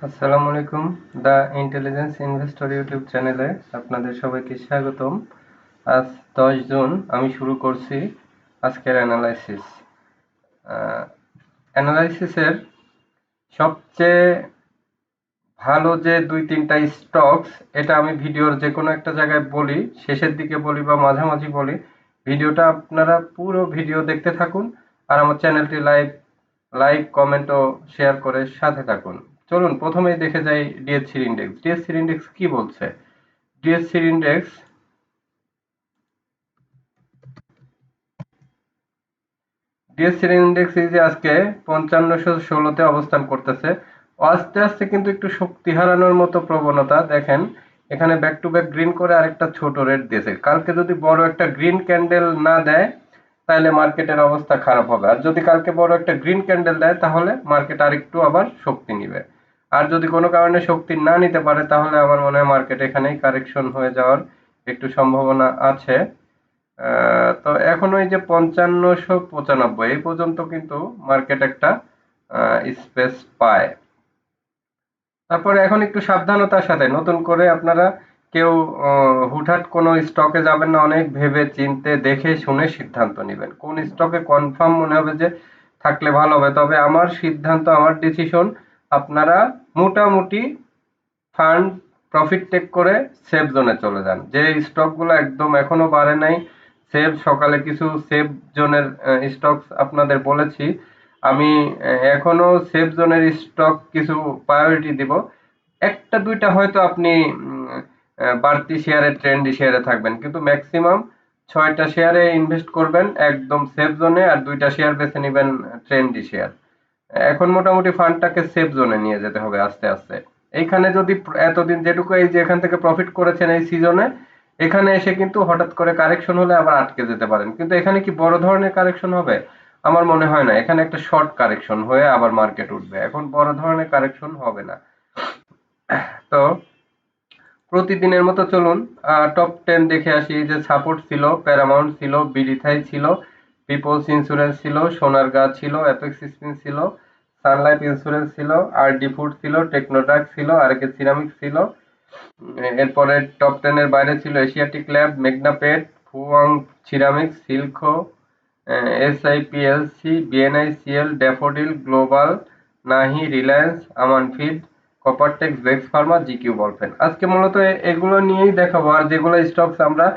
আসসালামু আলাইকুম। The intelligence investor YouTube চ্যানেলে আপনাদের সবাইকে স্বাগতম। আজ 10 জুন, আমি শুরু করছি আজকের অ্যানালাইসিস। অ্যানালাইসিসের সবচেয়ে ভালো যে 2-3টা স্টকস, এটা আমি ভিডিওর যে কোনো একটা জায়গায় বলি, শেষের দিকে বলি বা মাঝামাঝি বলি। ভিডিওটা আপনারা পুরো ভিডিও দেখতে থাকুন আর আমার চ্যানেলটি লাইক কমেন্ট ও শেয়ার করে সাথে থাকুন। চলুন প্রথমেই দেখে যাই ডিএসসি ইন্ডেক্স। ডিএসসি ইন্ডেক্স কি বলছে? ডিএসসি ইন্ডেক্স ডিএসসি ইন্ডেক্স এই যে আজকে 5516-তে অবস্থান করতেছে। আস্তে আস্তে কিন্তু একটু শক্তি হারানোর মতো প্রবণতা দেখেন। এখানে ব্যাক টু ব্যাক গ্রিন করে আরেকটা ছোট রেড দিয়েছে। কালকে যদি বড় একটা গ্রিন ক্যান্ডেল না দেয় তাহলে মার্কেটের অবস্থা খারাপ হবে, আর যদি কালকে বড় একটা গ্রিন ক্যান্ডেল দেয় তাহলে মার্কেট আরেকটু আবার শক্তি নিবে। আর যদি কোনো কারণে শক্তি না নিতে পারে তাহলে আমার মনে হয় মার্কেট এখানেই কারেকশন হয়ে যাওয়ার একটু সম্ভাবনা আছে। তো এখন ওই যে 5595 এই পর্যন্ত কিন্তু মার্কেট একটা স্পেস পায়। তারপরে এখন একটু সাবধানতার সাথে নতুন করে আপনারা কেউ হুটহাট কোনো স্টকে যাবেন না। অনেক ভেবে চিন্তে দেখে শুনে সিদ্ধান্ত নেবেন কোন স্টকে কনফার্ম মনে হবে যে থাকলে ভালো হবে। তবে আমার সিদ্ধান্ত, আমার ডিসিশন, আপনারা মোটামুটি ফান্ড প্রফিট টেক করে সেফ জোনে চলে যান। যে স্টকগুলো একদম এখনো বাড়ে নাই, সেফ, সকালে কিছু সেফ জোনের স্টক আপনাদের বলেছি। আমি এখনো সেফ জোনের স্টক কিছু প্রায়োরিটি দিব। একটা দুইটা হয়তো আপনি বাড়তি শেয়ারে, ট্রেন্ডি শেয়ারে থাকবেন, কিন্তু ম্যাক্সিমাম 6টা শেয়ারে ইনভেস্ট করবেন একদম সেফ জোনে, আর 2টা শেয়ার বেছে নেবেন ট্রেন্ডি শেয়ার। এখন মোটামুটি ফান্ডটাকে সেফ জোনে নিয়ে যেতে হবে আস্তে আস্তে। এইখানে যদি এতদিন যেটুকু এই যে এখান থেকে প্রফিট করেছেন এই সিজনে, এখানে এসে কিন্তু হঠাৎ করে কারেকশন হলে আবার আটকে যেতে পারেন। কিন্তু এখানে কি বড় ধরনের কারেকশন হবে? আমার মনে হয় না। এখানে একটা শর্ট কারেকশন হয়ে আবার মার্কেট উঠবে। এখন বড় ধরনের কারেকশন হবে না। তো প্রতিদিনের মতো চলুন টপ 10 দেখে আসি। এই যে সাপোর্ট ছিল, প্যারামাউন্ট ছিল, বিডিথাই ছিল, পিপলস ইন্স্যুরেন্স ছিল, সোনারগাঁ ছিল, অ্যাপেক্স স্পিন ছিল, সানলাইফ ইন্স্যুরেন্স ছিল, আরডি ফুড ছিল, টেকনোড্রাগ ছিল, আরকে সিরামিক ছিল। এরপরে টপ 10 এর বাইরে ছিল এশিয়াটিক ল্যাব, মেগনাপেট, ফুয়াং ceramic, Silco, SIPLC, BNICL, Daffodil, Global, Nahee, Reliance, Aman feed, কপারটেক্স, বেক্স ফার্মা, জিকিউ বলফেন। আজকে মূলত এগুলো নিয়েই দেখাবো, আর যেগুলো স্টকস আমরা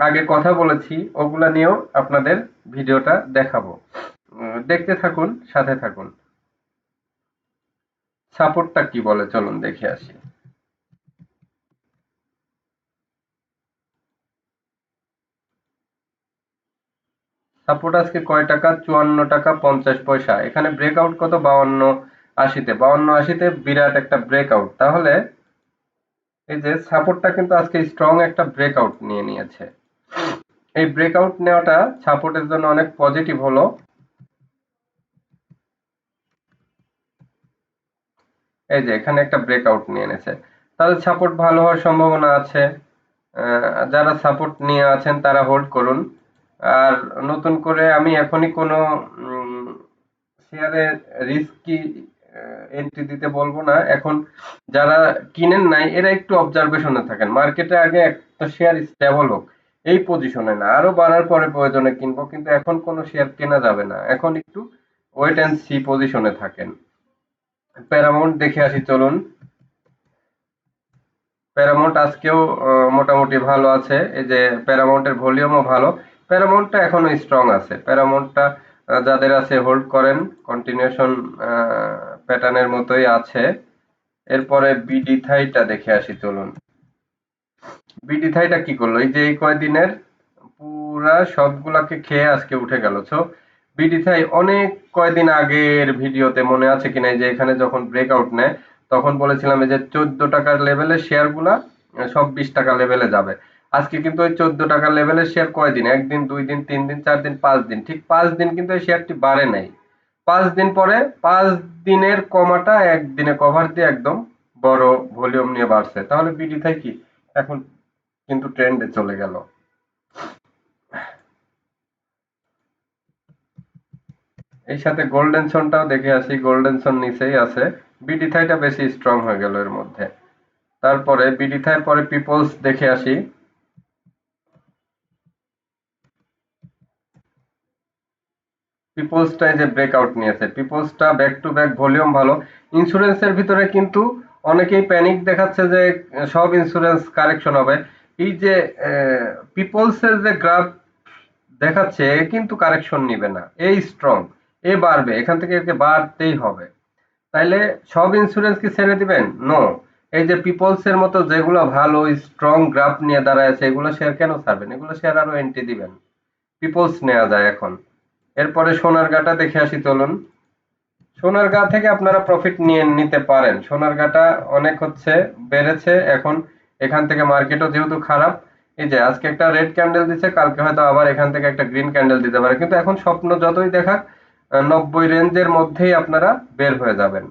আগে কথা বলেছি ওগুলা নিয়েও আপনাদের ভিডিওটা দেখাবো। দেখতে থাকুন, সাথে থাকুন। সাপোর্টটা কি বলে চলুন দেখে আসি। সাপোর্ট আজকে কয় টাকা? 54 টাকা 50 পয়সা। এখানে ব্রেকআউট কত? 52-80-তে। 52-80-তে বিরাট একটা ব্রেকআউট। তাহলে এই যে সাপোর্টটা কিন্তু আজকে স্ট্রং একটা ব্রেকআউট নিয়ে নিয়েছে। এই ব্রেকআউট নেওয়াটা সাপোর্টের জন্য অনেক পজিটিভ হলো। এই যে এখানে একটা ব্রেকআউট নিয়ে এনেছে, তাহলে সাপোর্ট ভালো হওয়ার সম্ভাবনা আছে। যারা সাপোর্ট নিয়ে আছেন তারা হোল্ড করুন। আর নতুন করে আমি এখনই কোনো শেয়ারে রিস্কি এন্ট্রি দিতে বলবো না। এখন যারা কিনেন নাই এরা একটু অবজারভেশনে থাকেন। মার্কেটে আগে একটা শেয়ার স্টেবল হোক, এই পজিশনে না, আরো বাড়ার পরে প্রয়োজনে কিনবো, কিন্তু এখন কোনো শেয়ার কেনা যাবে না। এখন একটু ওয়েট অ্যান্ড সি পজিশনে থাকেন। প্যারামাউন্ট দেখে আসি চলুন। প্যারামাউন্ট আজকেও মোটামুটি ভালো আছে। এই যে প্যারামাউন্টের ভলিউমও ভালো। প্যারামাউন্টটা এখনো স্ট্রং আছে। প্যারামাউন্টটা যাদের আছে হোল্ড করেন, কন্টিনিউশন প্যাটার্নের মতোই আছে। এরপরে বিডি থাইটা দেখে আসি চলুন। বিডি থাইটা কি করলো? এই যে এই কয়দিনের পুরা সবগুলাকে খেয়ে আজকে উঠে গেল। সো বিডি থাই অনেক কয়দিন আগের ভিডিওতে মনে আছে কিনা, এই যে এখানে যখন ব্রেকআউট নেয় তখন বলেছিলাম এই যে 14 টাকার লেভেলের শেয়ার গুলা সব 20 টাকা লেভেলে যাবে। আজকে কিন্তু ওই 14 টাকার লেভেলের শেয়ার কয়দিন? একদিন, 2 দিন, 3 দিন, 4 দিন, 5 দিন, ঠিক 5 দিন কিন্তু এই শেয়ারটি বাড়ে নাই। 5 দিন পরে 5 দিনের কমাটা একদিনে কভার দিয়ে একদম বড় ভলিউম নিয়ে বাড়ছে। তাহলে বিডি থাই কি এখন কিন্তু ট্রেন্ডে চলে গেল। এই সাথে গোল্ডেন সনটাও দেখে আসি। গোল্ডেন সন নিচেই আছে। বিডি থাইটা বেশি স্ট্রং হয়ে গেল এর মধ্যে। তারপরে বিডি থাই পরে পিপলস দেখে আসি। পিপলসটা এই যে ব্রেকআউট নিয়েছে, পিপলসটা ব্যাক টু ব্যাক ভলিউম ভালো। ইন্স্যুরেন্সের ভিতরে কিন্তু অনেকেই প্যানিক দেখাচ্ছে যে সব ইন্স্যুরেন্স কারেকশন হবে। এই যে পিপলসের যে গ্রাফ দেখাচ্ছে এ কিন্তু কারেকশন নিবে না, এই স্ট্রং, এ বাড়বে, এখান থেকে একে বাড়তেই হবে। তাইলে সব ইন্স্যুরেন্স কি ছেড়ে দিবেন? নো। এই যে পিপলস এর মতো যেগুলো ভালো স্ট্রং গ্রাফ নিয়ে দাঁড়ায় আছে এগুলো শেয়ার কেন ছাড়বেন? এগুলো শেয়ার আরো এন্ট্রি দিবেন। পিপলস নেওয়া যায় এখন। এরপরে সোনারগাঁটা দেখে আসি চলুন। সোনারগাঁ থেকে আপনারা প্রফিট নিয়ে নিতে পারেন। সোনারগাঁটা অনেক হচ্ছে, বেড়েছে এখন। এখান থেকে মার্কেটও যেহেতু খারাপ, এই যে আজকে একটা রেড ক্যান্ডেল দিচ্ছে, কালকে হয়তো আবার এখান থেকে একটা গ্রিন ক্যান্ডেল দিতে পারে, কিন্তু এখন স্বপ্ন যতই দেখাক 90 রেঞ্জের মধ্যেই আপনারা বের হয়ে যাবেন।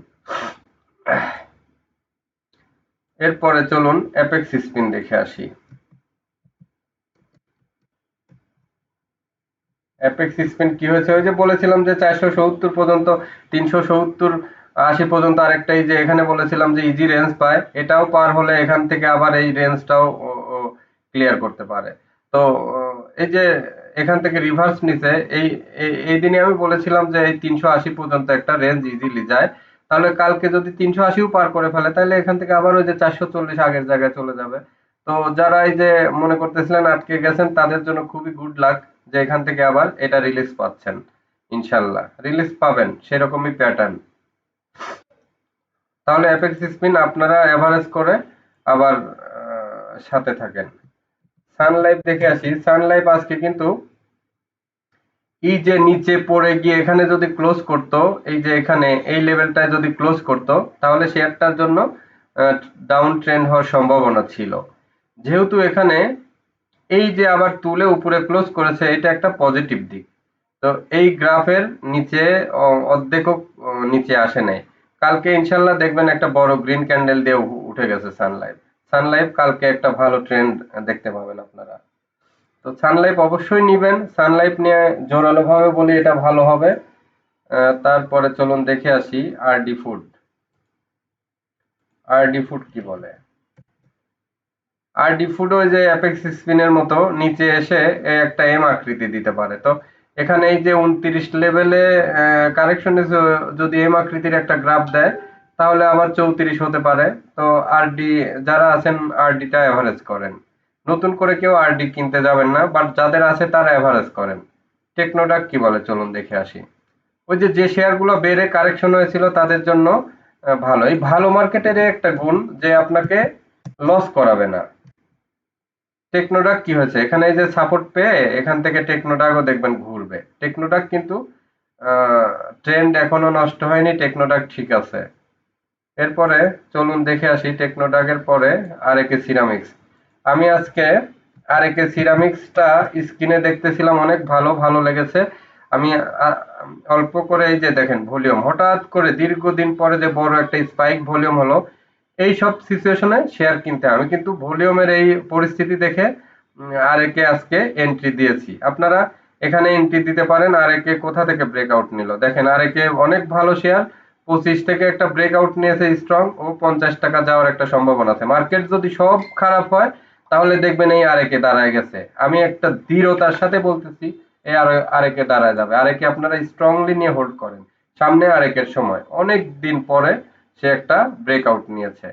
এরপরে চলুন অ্যাপেক্স স্পিন দেখে আসি। অ্যাপেক্স স্পিন কি হয়েছে? ওই যে বলেছিলাম যে 470 পর্যন্ত, 370 80 পর্যন্ত আরেকটা, এই যে এখানে বলেছিলাম যে ইজি রেঞ্জ পায়, এটাও পার হলে এখান থেকে আবার এই রেঞ্জটাও ক্লিয়ার করতে পারে। তো এই যে এখান থেকে রিভার্স নিছে, এই দিনে আমি বলেছিলাম যে এই 380 পর্যন্ত একটা রেঞ্জ ইজিলি যায়। তাহলে কালকে যদি 380ও পার করে ফেলে তাহলে এখান থেকে আবার ওই যে 440 আগের জায়গায় চলে যাবে। তো যারা এই যে মনে করতেছিলেন আটকে গেছেন তাদের জন্য খুবই গুড লাক যে এখান থেকে আবার এটা রিলিজ পাচ্ছেন। ইনশাল্লাহ রিলিজ পাবেন, সেরকমই প্যাটার্ন। তাহলে অ্যাপেক্স স্পিন আপনারা এভারেজ করে আবার সাথে থাকেন। সান লাইফ দেখে আসি। সান লাইফ আজকে কিন্তু এই যে নিচে পড়ে গিয়ে এখানে যদি ক্লোজ করতো, এই যে এখানে এই লেভেলটায় যদি ক্লোজ করতো তাহলে শেয়ারটার জন্য ডাউন ট্রেন্ড হওয়ার সম্ভাবনা ছিল। যেহেতু এখানে এই যে আবার তুলে উপরে ক্লোজ করেছে, এটা একটা পজিটিভ দিক। তো এই গ্রাফের নিচে অর্ধেকও নিচে আসে নাই। কালকে ইনশাল্লাহ দেখবেন একটা বড় গ্রিন ক্যান্ডেল দিয়ে উঠে গেছে সানলাইফ। সানলাইফ কালকে একটা ভালো ট্রেন্ড দেখতে পাবেন আপনারা। তো সানলাইফ অবশ্যই নিবেন। সানলাইফ নিয়ে জোরালো ভাবে বলি এটা ভালো হবে। তারপরে চলুন দেখে আসি আরডি ফুড। আরডি ফুড কি বলে? আরডি ফুড ওই যে অ্যাপেক্স স্পিনের মতো নিচে এসে একটা এম আকৃতি দিতে পারে। তো এখানে এই যে 29 লেভেলে কারেকশনে যদি এম আকৃতির একটা গ্রাফ দেয় তাহলে আবার 34 হতে পারে। তো আরডি যারা আছেন আরডিটা এভারেজ করেন। নতুন করে কেউ আরডি কিনতে যাবেন না, বাট যাদের আছে তারা এভারেজ করেন। টেকনোডাক কি বলে চলুন দেখে আসি। ওই যে যে শেয়ারগুলো বেড়ে কারেকশন হয়েছিল তাদের জন্য ভালো। এই ভালো মার্কেটের একটা গুণ যে আপনাকে লস করাবে না। টেকনোডাক কি হয়েছে? এখানে এই যে সাপোর্ট পেয়ে এখান থেকে টেকনোডাকও দেখবেন ঘুরবে। টেকনোডাক কিন্তু ট্রেন্ড এখনো নষ্ট হয়নি, টেকনোডাক ঠিক আছে। এরপরে চলুন দেখে আসি টেকনোডাকের পরে আরএকে সিরামিক্স। আমি আজকে আরএকে সিরামিক্সটা স্ক্রিনে দেখতেছিলাম, অনেক ভালো ভালো লেগেছে। আমি অল্প করে এই যে দেখেন ভলিউম হঠাৎ করে দীর্ঘদিন পরে যে বড় একটা স্পাইক ভলিউম হলো, এই সব সিচুয়েশনে শেয়ার কিনতে হয়। আমি কিন্তু ভলিউমের এই পরিস্থিতি দেখে আরএকে আজকে এন্ট্রি দিয়েছি। আপনারা এখানে এন্ট্রি দিতে পারেন। আরএকে কোথা থেকে ব্রেকআউট নিল দেখেন, আরএকে অনেক ভালো শেয়ার, 25 থেকে একটা ব্রেকআউট নিয়েছে স্ট্রং, ও 50 টাকা যাওয়ার একটা সম্ভাবনা আছে। মার্কেট যদি সব খারাপ হয় তাহলে দেখবেন এই আরএকে দাঁড়ায় গেছে। আমি একটা দৃঢ়তার সাথে বলতেছি এই আরএকে দাঁড়ায় যাবে। আরএকে আপনারা স্ট্রংলি নিয়ে হোল্ড করেন। সামনে আরএকের সময় অনেক দিন পরে সে একটা ব্রেকআউট নিয়েছে।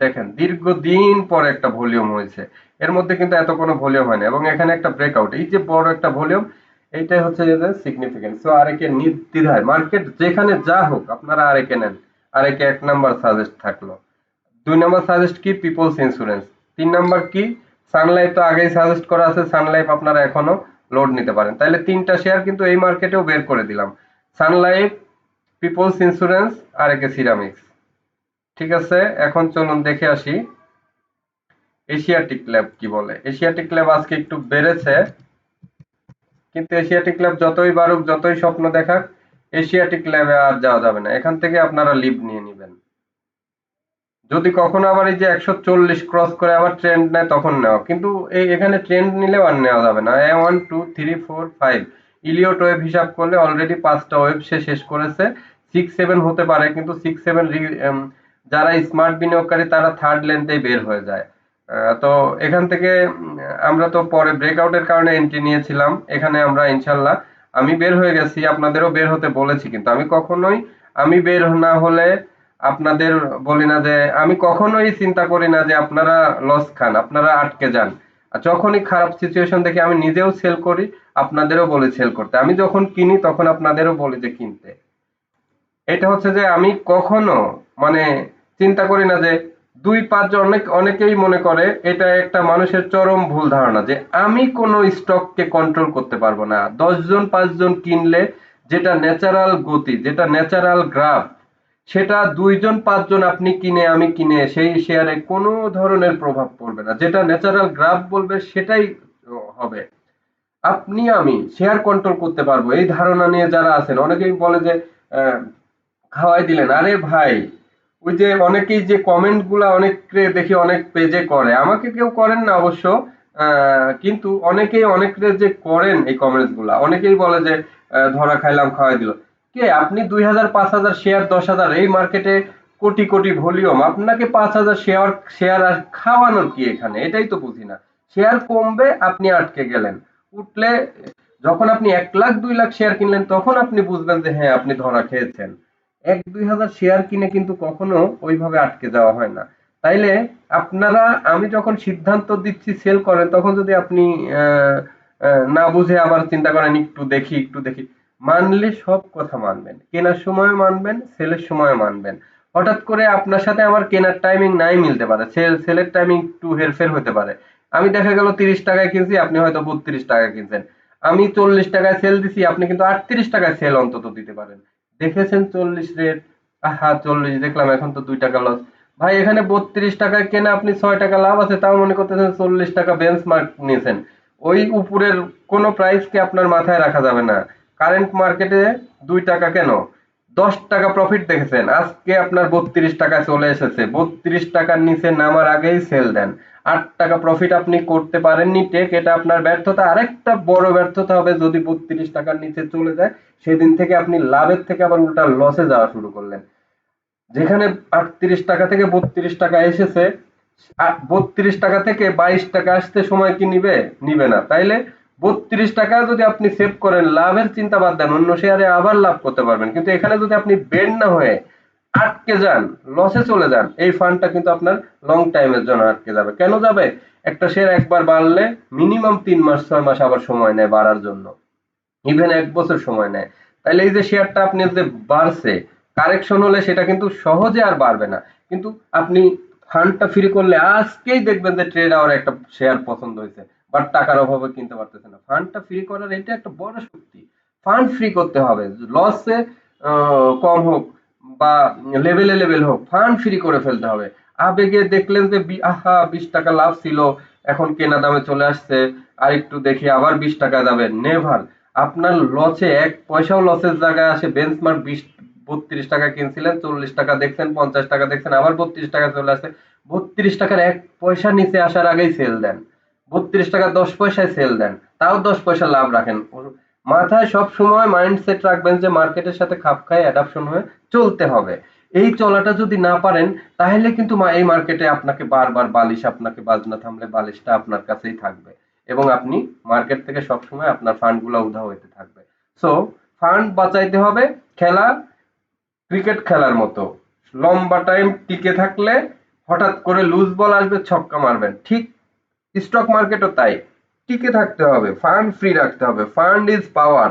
দেখেন দীর্ঘদিন পরে একটা ভলিউম হয়েছে। এর মধ্যে কিন্তু এত কোনো ভলিউম হয় না, এবং এখানে একটা ব্রেকআউট, এই যে বড় একটা ভলিউম, এইটাই হচ্ছে এদের সিগনিফিকেন্স। সো আরএকে নির্দ্বিধায় মার্কেট যেখানে যা হোক আপনারা আরএকে নেন। আরএকে 1 নাম্বার সাজেস্ট থাকলো। 2 নাম্বার সাজেস্ট কি? Peoples insurance. 3 নাম্বার কি? সানলাইফ তো আগেই সাজেস্ট করা আছে, সানলাইফ আপনারা এখনো লোড নিতে পারেন। তাহলে 3টা শেয়ার কিন্তু এই মার্কেটেও বের করে দিলাম। Sunlife, peoples insurance, RAK ceramics. ঠিক আছে, এখন চলুন দেখে আসি এশিয়াটিক ল্যাব কি বলে। এশিয়াটিক ল্যাব আজকে একটু বেড়েছে, কিন্তু এশিয়াটিক ল্যাব যতই বাড়ুক যতই স্বপ্ন দেখাক এশিয়াটিক ল্যাবে আর যাওয়া যাবে না। এখান থেকে আপনারা লিভ নিয়ে নিবেন। যদি কখনো আবার এই যে 140 ক্রস করে আবার ট্রেন্ড নেয় তখন নেওয়া, কিন্তু এই এখানে ট্রেন্ড নিলেও আর নেওয়া যাবে না। 1 2 3 4 5 ইলিয়ট ওয়েভ হিসাব করলে অলরেডি 5টা ওয়েভ সে শেষ করেছে। 6-7 হতে পারে, কিন্তু 6-7 যারা স্মার্ট বিনিয়োগকারী তারা থার্ড লেন্থেই বের হয়ে যায়। তো এখান থেকে আমরা তো পরে ব্রেকআউটের কারণে এন্ট্রি নিয়েছিলাম, এখানে আমরা ইনশাল্লাহ আমি বের হয়ে গেছি, আপনাদেরও বের হতে বলেছি, কিন্তু আমি কখনোই আমি বের না হলে আপনাদের বলি না যে, আমি কখনোই চিন্তা করি না যে আপনারা লস খান, আপনারা আটকে যান। আর যখনই খারাপ সিচুয়েশন দেখি আমি নিজেও সেল করি, আপনাদেরও বলি সেল করতে। আমি যখন কিনি তখন আপনাদেরও বলি যে কিনতে। এটা হচ্ছে যে আমি কখনো মানে চিন্তা করি না যে 2-5 জন, অনেকেই মনে করে এটা একটা মানুষের চরম ভুল ধারণা যে আমি কোনো স্টককে কন্ট্রোল করতে পারবো না। 10 জন 5 জন কিনলে যেটা ন্যাচারাল গতি, যেটা ন্যাচারাল গ্রাফ, সেটা 2 জন 5 জন আপনি কিনে আমি কিনে সেই শেয়ারে কোনো ধরনের প্রভাব পড়বে না। যেটা ন্যাচারাল গ্রাফ বলবে সেটাই হবে। আপনি আমি শেয়ার কন্ট্রোল করতে পারবো এই ধারণা নিয়ে যারা আছেন, অনেকেই বলে যে আহ, খাওয়াই দিলেন। আরে ভাই, ওই যে অনেকেই যে কমেন্ট গুলা অনেকে দেখি অনেক পেজে করে, আমাকে কেউ করেন না অবশ্য, কিন্তু অনেকেই অনেকে যে করেন এই কমেন্টস গুলা, অনেকেই বলে যে ধরা খাইলাম খাওয়াই দিল। কে আপনি? 2,000 5,000 শেয়ার, 10,000 এই মার্কেটে কোটি কোটি ভলিউম, আপনাকে 5,000 শেয়ার শেয়ার আর খাওয়ানোর কি এখানে? এটাই তো বুঝি না। শেয়ার কমবে আপনি আটকে গেলেন, উঠলে যখন আপনি 1 লাখ 2 লাখ শেয়ার কিনলেন তখন আপনি বুঝবেন যে হ্যাঁ আপনি ধরা খেয়েছেন। 1-2 হাজার শেয়ার কিনে কিন্তু কখনো ওইভাবে আটকে যাওয়া হয় না। তাইলে আপনারা, আমি যখন সিদ্ধান্ত দিচ্ছি সেল করেন, তখন যদি আপনি না বুঝে আবার চিন্তা করেন একটু দেখি একটু দেখি, মানলে সব কথা মানবেন, কেনার সময় মানবেন, সেলের সময় মানবেন। হঠাৎ করে আপনার সাথে আমার কেনার টাইমিং নাই মিলতে পারে, সেলের টাইমিং একটু হেরফের হতে পারে। আমি দেখা গেল 30 টাকায় কিনছি, আপনি হয়তো 32 টাকায় কিনছেন। আমি 40 টাকায় সেল দিছি, আপনি কিন্তু 38 টাকায় সেল অন্তত দিতে পারেন। দেখেছেন 40 রেট, আহা 40 দেখলাম, এখন তো 2 টাকা লস। ভাই এখানে 32 টাকায় কেনা, আপনি 6 টাকা লাভ আছে, তাও মনে করতেছেন 40 টাকা বেঞ্চমার্ক নিয়েছেন। ওই উপরের কোনো প্রাইসকে আপনার মাথায় রাখা যাবে না। কারেন্ট মার্কেটে 2 টাকা কেন, 10 টাকা প্রফিট দেখেছেন, আজকে আপনার 32 টাকায় চলে এসেছে। 32 টাকার নিচে নামার আগেই সেল দেন। 8 টাকা প্রফিট আপনি করতে পারেননি টেক, এটা আপনার ব্যর্থতা। আরেকটা বড় ব্যর্থতা হবে যদি 32 টাকার নিচে চলে যায়, সেদিন থেকে আপনি লাভের থেকে আবার উল্টা লসে যাওয়া শুরু করলেন। যেখানে 38 টাকা থেকে 32 টাকা এসেছে, 32 টাকা থেকে 22 টাকা আসতে সময় কি নিবে? নিবে না। তাইলে 32 টাকা যদি আপনি সেভ করেন, লাভের চিন্তা বাদ দেন, অন্য শেয়ারে আবার লাভ করতে পারবেন। কিন্তু এখানে যদি আপনি বেন্ড না হয়ে আটকে যান, লসে চলে যান, এই ফান্ডটা কিন্তু আপনার লং টাইমের জন্য আটকে যাবে। কেন যাবে? একটা শেয়ার একবার বাড়লে মিনিমাম 3 মাস 6 মাস আবার সময় নেয় বাড়ার জন্য, ইভেন 1 বছর সময় নেয়। তাইলে এই যে শেয়ারটা আপনি যে বাড়ছে, কারেকশন হলে সেটা কিন্তু সহজে আর বাড়বে না। কিন্তু আপনি ফান্ডটা ফ্রি করলে আজকেই দেখবেন যে ট্রেড আওয়ার একটা শেয়ার পছন্দ হয়েছে, বাট টাকার অভাবে কিনতে পারতেছে না। ফান্ডটা ফ্রি করার এটা একটা বড় শক্তি। ফান্ড ফ্রি করতে হবে, লসে কম হোক বা লেভেলে লেভেল হোক, ফান্ড ফ্রি করে ফেলতে হবে। আবেগে দেখলেন যে আহা 20 টাকা লাভ ছিল, এখন কেনা দামে চলে আসছে, আর একটু দেখি আবার 20 টাকা যাবে, নেভার। আপনার লসে 1 পয়সাও লসের জায়গায় আসে, বেঞ্চমার্ক 32 টাকা কিনছিলেন, 40 টাকা দেখছেন, 50 টাকা দেখছেন, আবার 32 টাকা চলে আসে। 32 টাকার 1 পয়সা নিচে আসার আগেই সেল দেন। 32 টাকা 10 পয়সায় সেল দেন, তাও 10 পয়সা লাভ রাখেন। মাথায় সব সময় মাইন্ডসেট রাখবেন যে মার্কেটের সাথে খাপ খায় অ্যাডাপশন হয়ে চলতে হবে। এই চলাটা যদি না পারেন, তাহলে কিন্তু এই মার্কেটে আপনাকে বারবার বালিশ, আপনাকে বাজনা থামলে বালিশটা আপনার কাছেই থাকবে এবং আপনি মার্কেট থেকে সবসময় আপনার ফান্ড গুলা উধাও হইতে থাকবে। সো ফান্ড বাঁচাইতে হবে, খেলা ক্রিকেট খেলার মতো, লম্বা টাইম টিকে থাকলে হঠাৎ করে লুজ বল আসবে, ছক্কা মারবেন। ঠিক স্টক মার্কেটও তাই, টিকে থাকতে হবে, ফান্ড ফ্রি রাখতে হবে। Fund is power.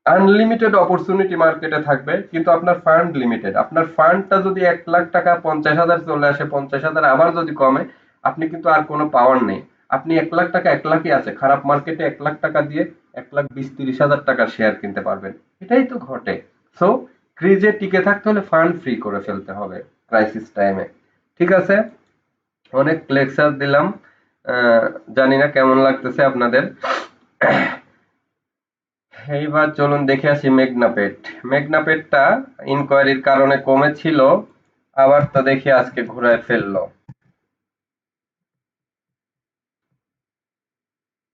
Unlimited opportunity মার্কেটে থাকবে, কিন্তু আপনার ফান্ড লিমিটেড। আপনার ফান্ডটা যদি 1 লাখ টাকা 50,000 চলে আসে, 50,000 আবার যদি কমে, আপনি কিন্তু আর কোনো পাওয়ার নেই। আপনি 1 লাখ টাকা 1 লাখই আছে, খারাপ মার্কেটে 1 লাখ টাকা দিয়ে 1,20,000 30,000 টাকার শেয়ার কিনতে পারবেন। এটাই তো ঘটে। সো ক্রিজে টিকে থাকতে হলে ফান্ড ফ্রি করে ফেলতে হবে ক্রাইসিস টাইমে। ঠিক আছে, অনেক লেকচার দিলাম। আহ, জানি না কেমন লাগতেছে আপনাদের। এইবার চলুন দেখে আসি মেঘনাপেট। মেঘনাপেটটা ইনকোয়ারির কারণে কমেছিল, আবার তো দেখি আজকে ঘুরায় ফেললো।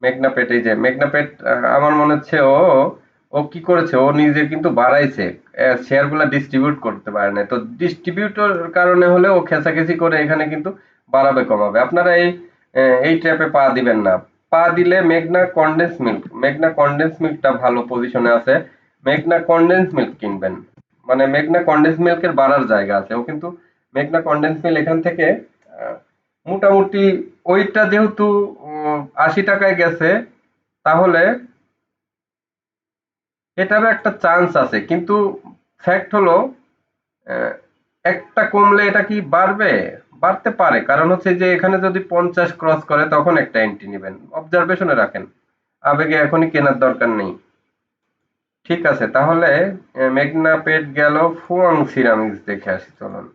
মেঘনাপেট, এই যে মেঘনাপেট, আমার মনে হচ্ছে ও ও কি করেছে, ও নিজে কিন্তু বাড়াইছে, শেয়ারগুলো ডিস্ট্রিবিউট করতে পারে না, তো ডিস্ট্রিবিউটর কারণে হলে ও খেসাখেসি করে এখানে কিন্তু বাড়াবে কমাবে। আপনারা এই ট্র্যাপে পা দিবেন না। পা দিলে মেঘনা কনডেন্স মিল্কটা ভালো পজিশনে আছে, মেঘনা কনডেন্স মিল্ক কিনবেন। মানে মেঘনা কনডেন্স মিল্কের বাড়ার জায়গা আছে, ও কিন্তু মেঘনা কনডেন্স মিল্ক এখান থেকে আহ, মোটামুটি ওইটা যেহেতু 80 টাকায় গেছে, তাহলে এটারও একটা চান্স আছে, কিন্তু ফ্যাক্ট হলো আহ, একটা কমলে এটা কি বাড়বে? বাড়তে পারে, কারণ হচ্ছে যে এখানে যদি 50 ক্রস করে তখন একটা এন্ট্রি নেবেন, অবজারভেশনে রাখেন, আবেগে এখনই কেনার দরকার নেই। ঠিক আছে, তাহলে মেঘনা পেট গেল, ফুয়াং সিরামিক্স দেখে আসি চলুন।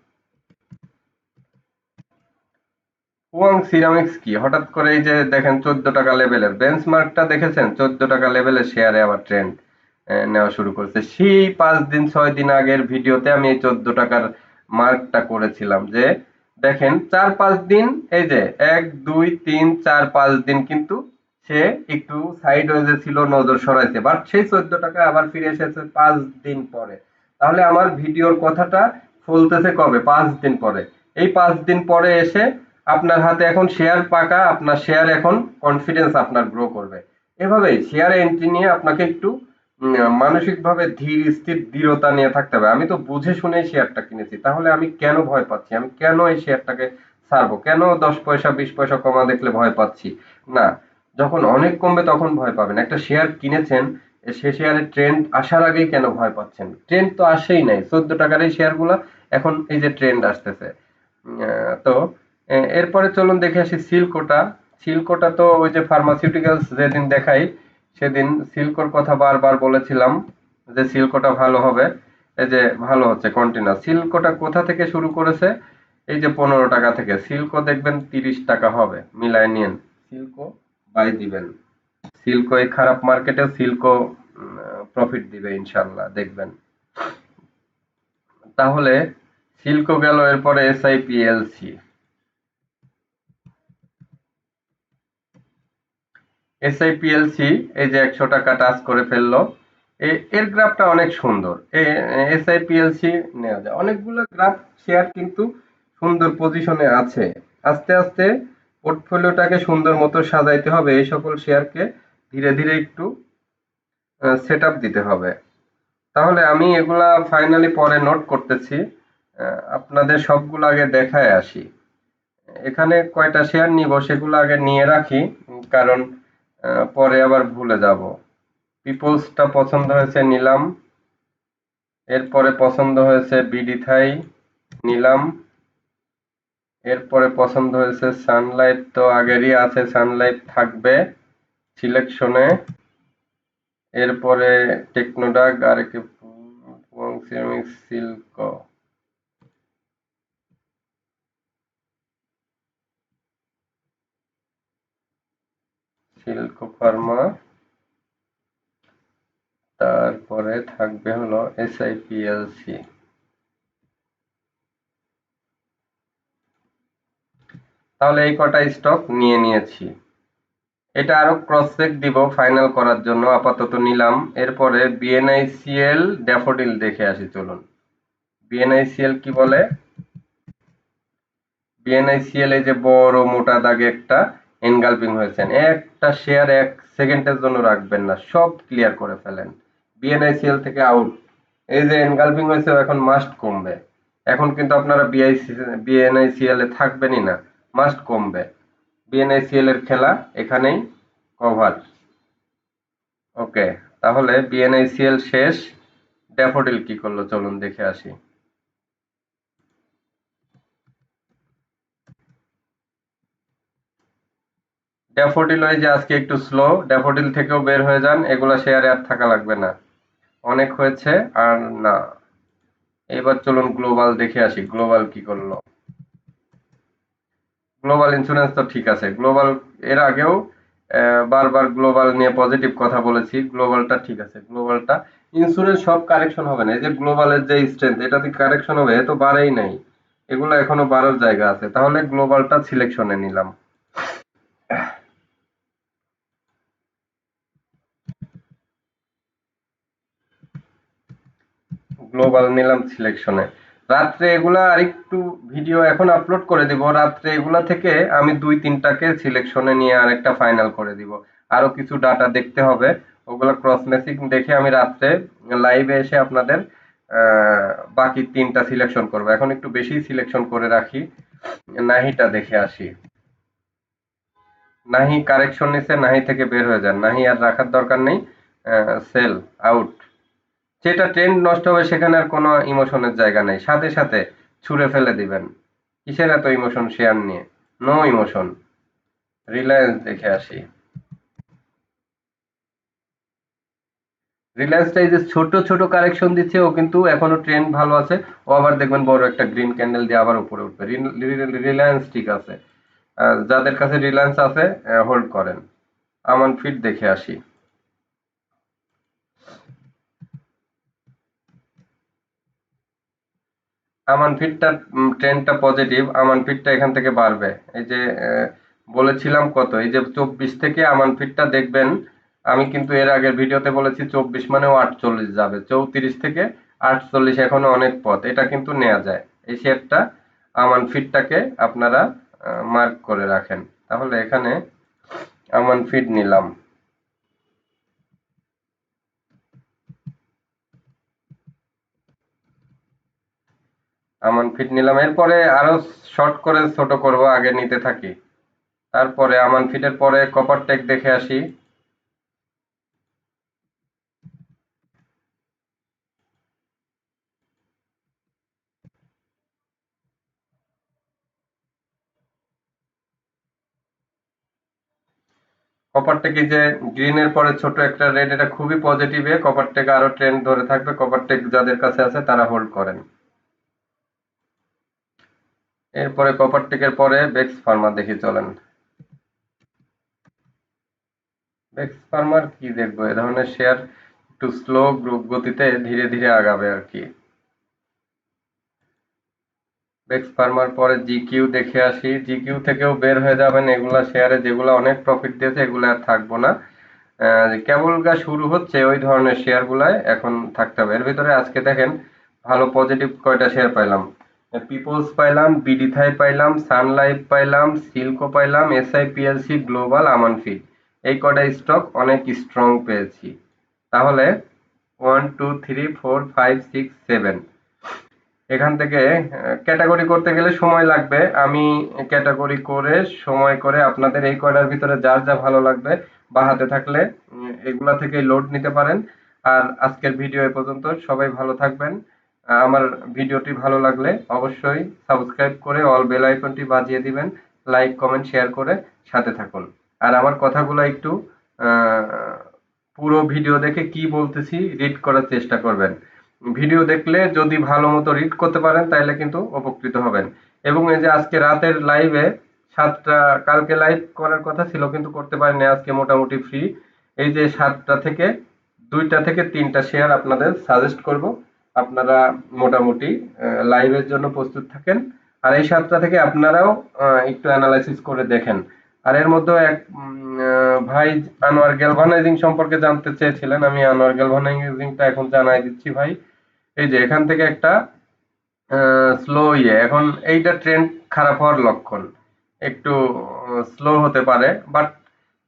ফুয়াং সিরামিক্স কি হঠাৎ করে এই যে দেখেন 14 টাকা লেভেলের বেঞ্চমার্কটা দেখেছেন, 14 টাকা লেভেলের শেয়ারে আবার ট্রেন্ড নেওয়া শুরু করেছে। সেই 5 দিন 6 দিন আগের ভিডিওতে আমি এই 14 টাকার মার্কটা করেছিলাম যে দেখেন 4-5 দিন, এই যে 1 2 3 4 5 দিন কিন্তু সে একটু সাইড ওয়েজে ছিল, নজর সরাইছে, বাট সেই 14 টাকা আবার ফিরে এসেছে 5 দিন পরে। তাহলে আমার ভিডিওর কথাটা ফলতেছে কবে? 5 দিন পরে। এই 5 দিন পরে এসে আপনার হাতে এখন শেয়ার পাকা, আপনার শেয়ার এখন কনফিডেন্স আপনার গ্রো করবে। এভাবেই শেয়ার এন্ট্রি নিয়ে আপনাকে একটু মানসিকভাবে ধীর স্থির দৃঢ়তা নিয়ে থাকতে হবে। আমি তো বুঝে শুনেই শেয়ারটা কিনেছি, তাহলে আমি কেন ভয় পাচ্ছি? আমি কেন এই শেয়ারটাকে ছাড়বো? কেন 10 পয়সা 20 পয়সা কমা দেখলে ভয় পাচ্ছি? না, যখন অনেক কমবে তখন ভয় পাবেন। একটা শেয়ার কিনেছেন, সে শেয়ারের ট্রেন্ড আসার আগেই কেন ভয় পাচ্ছেন? ট্রেন্ড তো আসেই নাই, 14 টাকার এই শেয়ার গুলা এখন এই যে ট্রেন্ড আসতেছে। তো এরপরে চলুন দেখে আসি সিল্কোটা। সিল্কোটা তো ওই যে ফার্মাসিউটিক্যালস যেদিন দেখাই সেদিন সিল্কোর কথা বারবার বলেছিলাম যে সিল্কোটা ভালো হবে। এই যে ভালো হচ্ছে কন্টিনিউয়াস। সিল্কোটা কোথা থেকে শুরু করেছে? এই যে 15 টাকা থেকে। সিল্কো দেখবেন 30 টাকা হবে, মিলায় নিয়েন। সিল্কো বাই দিবেন। সিল্কো এই খারাপ মার্কেটে সিল্কো প্রফিট দিবে ইনশাল্লাহ, দেখবেন। তাহলে সিল্কো গেল, এরপরে এসআইপিএলসি। এসআইপিএলসি এই যে 100 টাকা টাচ করে ফেললো, এর গ্রাফটা অনেক সুন্দর। এসআইপিএলসি নেওয়া যায়, অনেকগুলো গ্রাফ শেয়ার কিন্তু সুন্দর পজিশনে আছে। আস্তে আস্তে পোর্টফোলিওটাকে সুন্দর মতো সাজাইতে হবে, এই সকল শেয়ারকে ধীরে ধীরে একটু সেট আপ দিতে হবে। তাহলে আমি এগুলা ফাইনালি পরে নোট করতেছি, আপনাদের সবগুলো আগে দেখায় আসি। এখানে কয়টা শেয়ার নিব সেগুলো আগে নিয়ে রাখি, কারণ পরে আবার ভুলে যাব। পিপলসটা পছন্দ হয়েছে, নিলাম। এরপরে পছন্দ হয়েছে বিডি থাই, নিলাম। এরপরে পছন্দ হয়েছে সানলাইট, তো আগেরই আছে, সানলাইট থাকবে সিলেকশনে। এরপরে টেকনোডাক, আর কি সিরামিক, সিল্ক, সিল্ক ফার্মা, তারপরে থাকবে হলো এসআইপিএলসি। তাহলে এই কটা স্টক নিয়ে নিয়েছি। এটা আরো ক্রস চেক দিব ফাইনাল করার জন্য, আপাতত নিলাম। এরপরে বিএনআইসিএল ড্যাফোডিল দেখে আসি চলুন। বিএনআইসিএল কি বলে? বিএনআইসিএল এই যে বড় মোটা দাগে একটা এনগালপিং হয়েছেন, একটা শেয়ার 1 সেকেন্ডের জন্য রাখবেন না, সব ক্লিয়ার করে ফেলেন। বিএনআইসিএল থেকে আউট। এই যে এনগালপিং হয়েছে, এখন মাস্ট কমবে। এখন কিন্তু আপনারা বিএনআইসিএল এ থাকবেনই না, মাস্ট কমবে। বিএনআইসিএল এর খেলা এখানেই কভার। ওকে, তাহলে বিএনআইসিএল শেষ। ড্যাফোডিল কি করলো চলুন দেখে আসি। ড্যাফোডিল ওই যে আজকে একটু স্লো, ড্যাফোডিল থেকেও বের হয়ে যান, এগুলা শেয়ারে আর থাকা লাগবে না, অনেক হয়েছে। আর না, এবার চলুন গ্লোবাল দেখে আসি, গ্লোবাল কি করলো। গ্লোবাল ইন্স্যুরেন্স তো ঠিক আছে, গ্লোবাল এর আগেও বারবার গ্লোবাল নিয়ে পজিটিভ কথা বলেছি, গ্লোবালটা ঠিক আছে। গ্লোবালটা ইন্স্যুরেন্স সব কারেকশন হবে না, এই যে গ্লোবালের যে স্ট্রেংথ এটাতে কারেকশন হবে, এ তো বাড়েই নাই, এগুলো এখনো বাড়ার জায়গা আছে, তাহলে গ্লোবালটা সিলেকশনে নিলাম। গ্লোবাল নিলাম সিলেকশনে। রাত্রে এগুলা আরেকটু ভিডিও এখন আপলোড করে দিব, রাত্রে এগুলা থেকে আমি 2-3টাকে সিলেকশনে নিয়ে আরেকটা ফাইনাল করে দিব। আরো কিছু ডাটা দেখতে হবে, ওগুলা ক্রস ম্যাচিং দেখে আমি রাত্রে লাইভে এসে আপনাদের বাকি 3টা সিলেকশন করব। এখন একটু বেশি সিলেকশন করে রাখি, নাহিটা দেখে আসি। নাহি কারেকশন নিচ্ছে, নাহি থেকে বের হয়ে যান, নাহি আর রাখার দরকার নেই, সেল আউট। যেটা ট্রেন্ড নষ্ট হবে সেখানে আর কোনো ইমোশনের জায়গা নেই, সাথে সাথে ছুঁড়ে ফেলে দিবেন। কিসের এত ইমোশন শেয়ার নিয়ে? No emotion. রিলায়েন্স দেখে আসি। রিলায়েন্সটা এই যে ছোট ছোট কারেকশন দিচ্ছে, ও কিন্তু এখনো ট্রেন্ড ভালো আছে। ও আবার দেখবেন বড় একটা গ্রিন ক্যান্ডেল দিয়ে আবার উপরে উঠবে। রিলায়েন্স ঠিক আছে। যাদের কাছে রিলায়েন্স আছে হোল্ড করেন। আমান ফিট দেখে আসি। আমান ফিটটা ট্রেন্ডটা পজিটিভ, আমান ফিটটা এখান থেকে বাড়বে। এই যে বলেছিলাম কত, এই যে 24 থেকে আমান ফিটটা দেখবেন। আমি কিন্তু এর আগের ভিডিওতে বলেছি 24 মানেও 48 যাবে, 34 থেকে 48 এখনো অনেক পথ, এটা কিন্তু নেওয়া যায়। এই শেয়ারটা আমান ফিটটাকে আপনারা মার্ক করে রাখেন। তাহলে এখানে আমান ফিট নিলাম। আমান ফিট নিলাম, এরপরে আরো শর্ট করে ছোট করব, আগে নিতে থাকি। তারপরে আমান ফিটের পরে কপার টেক দেখে আসি। কপারটেক এই যে গ্রিনের পরে ছোট একটা রেড, এটা খুবই পজিটিভ। কপারটেক আরো ট্রেন্ড ধরে থাকবে। কপারটেক যাদের কাছে আছে তারা হোল্ড করেন। এরপরে কপারটেকের পরে বেক্স ফার্মা দেখি চলেন। বেক্স ফার্মার কি দেখবো, এ ধরনের শেয়ার একটু স্লো গতিতে ধীরে ধীরে আগাবে আর কি। বেক্স ফার্মার পরে জিকিউ দেখে আসি। জিকিউ থেকেও বের হয়ে যাবেন, এগুলা শেয়ারে যেগুলো অনেক প্রফিট দিয়েছে এগুলো আর থাকবো না। কেবল গা শুরু হচ্ছে ওই ধরনের শেয়ার গুলায় এখন থাকতে হবে। এর ভিতরে আজকে দেখেন ভালো পজিটিভ কয়টা শেয়ার পাইলাম। পিপলস পাইলাম, বিডি থাই পাইলাম, সান লাইফ পাইলাম, সিলকো পাইলাম, এসআই পিএলসি, গ্লোবাল, আমান ফিড। এই কয়টা স্টক অনেক স্ট্রং পেয়েছি। তাহলে 1 2 3 4 5 6 7, এখান থেকে ক্যাটাগরি করতে গেলে সময় লাগবে। আমি ক্যাটাগরি করে সময় করে আপনাদের এই কয়টার ভিতরে যার যা ভালো লাগবে বা হাতে থাকলে এগুলা থেকে লোড নিতে পারেন। আর আজকের ভিডিও এ পর্যন্ত, সবাই ভালো থাকবেন। আমার ভিডিওটি ভালো লাগলে অবশ্যই সাবস্ক্রাইব করে অল বেল আইকনটি বাজিয়ে দিবেন। লাইক কমেন্ট শেয়ার করে সাথে থাকুন। আর আমার কথাগুলো একটু আহ, পুরো ভিডিও দেখে কি বলতেছি রিড করার চেষ্টা করবেন। ভিডিও দেখলে যদি ভালো মতো রিড করতে পারেন তাহলে কিন্তু উপকৃত হবেন। এবং এই যে আজকে রাতের লাইভে 7টা, কালকে লাইভ করার কথা ছিল কিন্তু করতে পারিনি, আজকে মোটামুটি ফ্রি। এই যে 7টা থেকে 2টা থেকে 3টা শেয়ার আপনাদের সাজেস্ট করব। আপনারা মোটামুটি লাইভের জন্য প্রস্তুত থাকেন। আর এই 7টা থেকে আপনারাও একটু অ্যানালাইসিস করে দেখেন। আর এর মধ্যে এক ভাই আনোয়ার গ্যালভানাইজিং সম্পর্কে জানতে চেয়েছিলেন, আমি আনোয়ার গ্যালভানাইজিংটা এখন জানাই দিচ্ছি ভাই। এই যে এখান থেকে একটা স্লো এখন এইটা ট্রেন্ড খারাপ হওয়ার লক্ষণ। একটু স্লো হতে পারে, বাট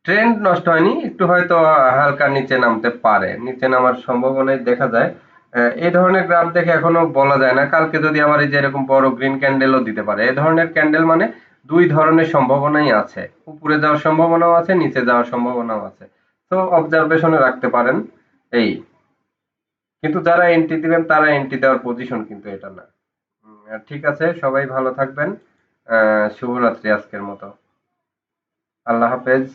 ট্রেন্ড নষ্ট হয়নি, একটু হয়তো হালকা নিচে নামতে পারে, নিচে নামার সম্ভাবনাই দেখা যায়। এই ধরনের গ্রাফ দেখে এখনো বলা যায় না, কালকে যদি আবার এই যে এরকম বড় গ্রিন ক্যান্ডেলও দিতে পারে। এই ধরনের ক্যান্ডেল মানে দুই ধরনের সম্ভাবনাই আছে, উপরে যাওয়ার সম্ভাবনাও আছে, নিচে যাওয়ার সম্ভাবনাও আছে। তো অবজারভেশনে রাখতে পারেন। এই, কিন্তু যারা এন্ট্রি দিবেন তারা এন্ট্রি দেওয়ার পজিশন কিন্তু এটা না। ঠিক আছে, সবাই ভালো থাকবেন। শুভরাত্রি আজকের মতো। আল্লাহ হাফেজ।